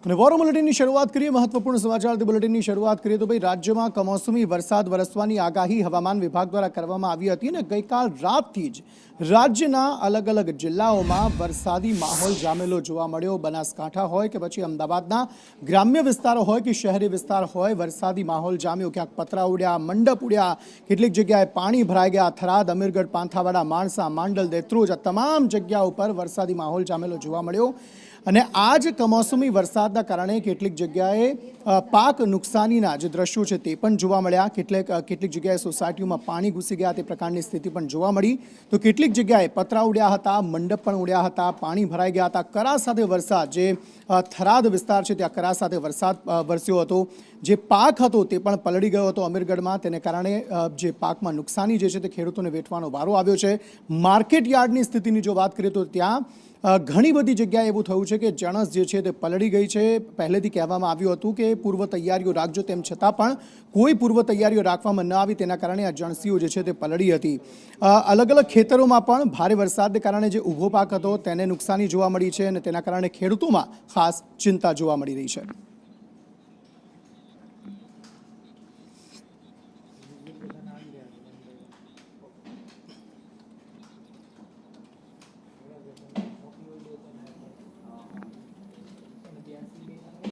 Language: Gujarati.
અને વોર બુલેટિનની શરૂઆત કરીએ મહત્વપૂર્ણ સમાચારથી બુલેટિનની શરૂઆત કરીએ તો ભાઈ રાજ્યમાં કમોસમી વરસાદ વરસવાની આગાહી હવામાન વિભાગ દ્વારા કરવામાં આવી હતી અને ગઈકાલ રાતથી જ રાજ્યના અલગ અલગ જિલ્લાઓમાં વરસાદી માહોલ જામેલો જોવા મળ્યો। બનાસકાંઠા હોય કે પછી અમદાવાદના ગ્રામ્ય વિસ્તારો હોય કે શહેરી વિસ્તાર હોય, વરસાદી માહોલ જામ્યો। ક્યાંક પતરા ઉડ્યા, મંડપ ઉડ્યા, કેટલીક જગ્યાએ પાણી ભરાઈ ગયા। થરાદ, અમીરગઢ, પાંથાવાડા, માણસા, માંડલ, દેત્રોજ આ તમામ જગ્યાઓ પર વરસાદી માહોલ જામેલો જોવા મળ્યો। અને આ જ કમોસમી વરસાદના કારણે કેટલીક જગ્યાએ પાક નુકસાનીના જે દ્રશ્યો છે તે પણ જોવા મળ્યા। કેટલીક જગ્યાએ સોસાયટીઓમાં પાણી ઘૂસી ગયા તે પ્રકારની સ્થિતિ પણ જોવા મળી। તો કેટલીક જગ્યાએ પતરા ઉડ્યા હતા, મંડપ પણ ઉડ્યા હતા, પાણી ભરાઈ ગયા હતા। કરા સાથે વરસાદ, જે થરાદ વિસ્તાર છે ત્યાં કરા સાથે વરસાદ વરસ્યો હતો। જે પાક હતો તે પણ પલળી ગયો હતો અમીરગઢમાં, તેને કારણે જે પાકમાં નુકસાની જે છે તે ખેડૂતોને વેઠવાનો વારો આવ્યો છે। માર્કેટ યાર્ડની સ્થિતિની જો વાત કરીએ તો ત્યાં ઘણી બધી જગ્યાએ એવું થયું છે કે જણસ જે છે તે પલળી ગઈ છે। પહેલેથી કહેવામાં આવ્યું હતું કે પૂર્વ તૈયારીઓ રાખજો, તેમ છતાં પણ કોઈ પૂર્વ તૈયારીઓ રાખવામાં ન આવી, તેના કારણે આ જણસીઓ જે છે તે પલળી હતી। અલગ અલગ ખેતરોમાં પણ ભારે વરસાદને કારણે જે ઊભો પાક હતો તેને નુકસાની જોવા મળી છે અને તેના કારણે ખેડૂતોમાં ખાસ ચિંતા જોવા મળી રહી છે।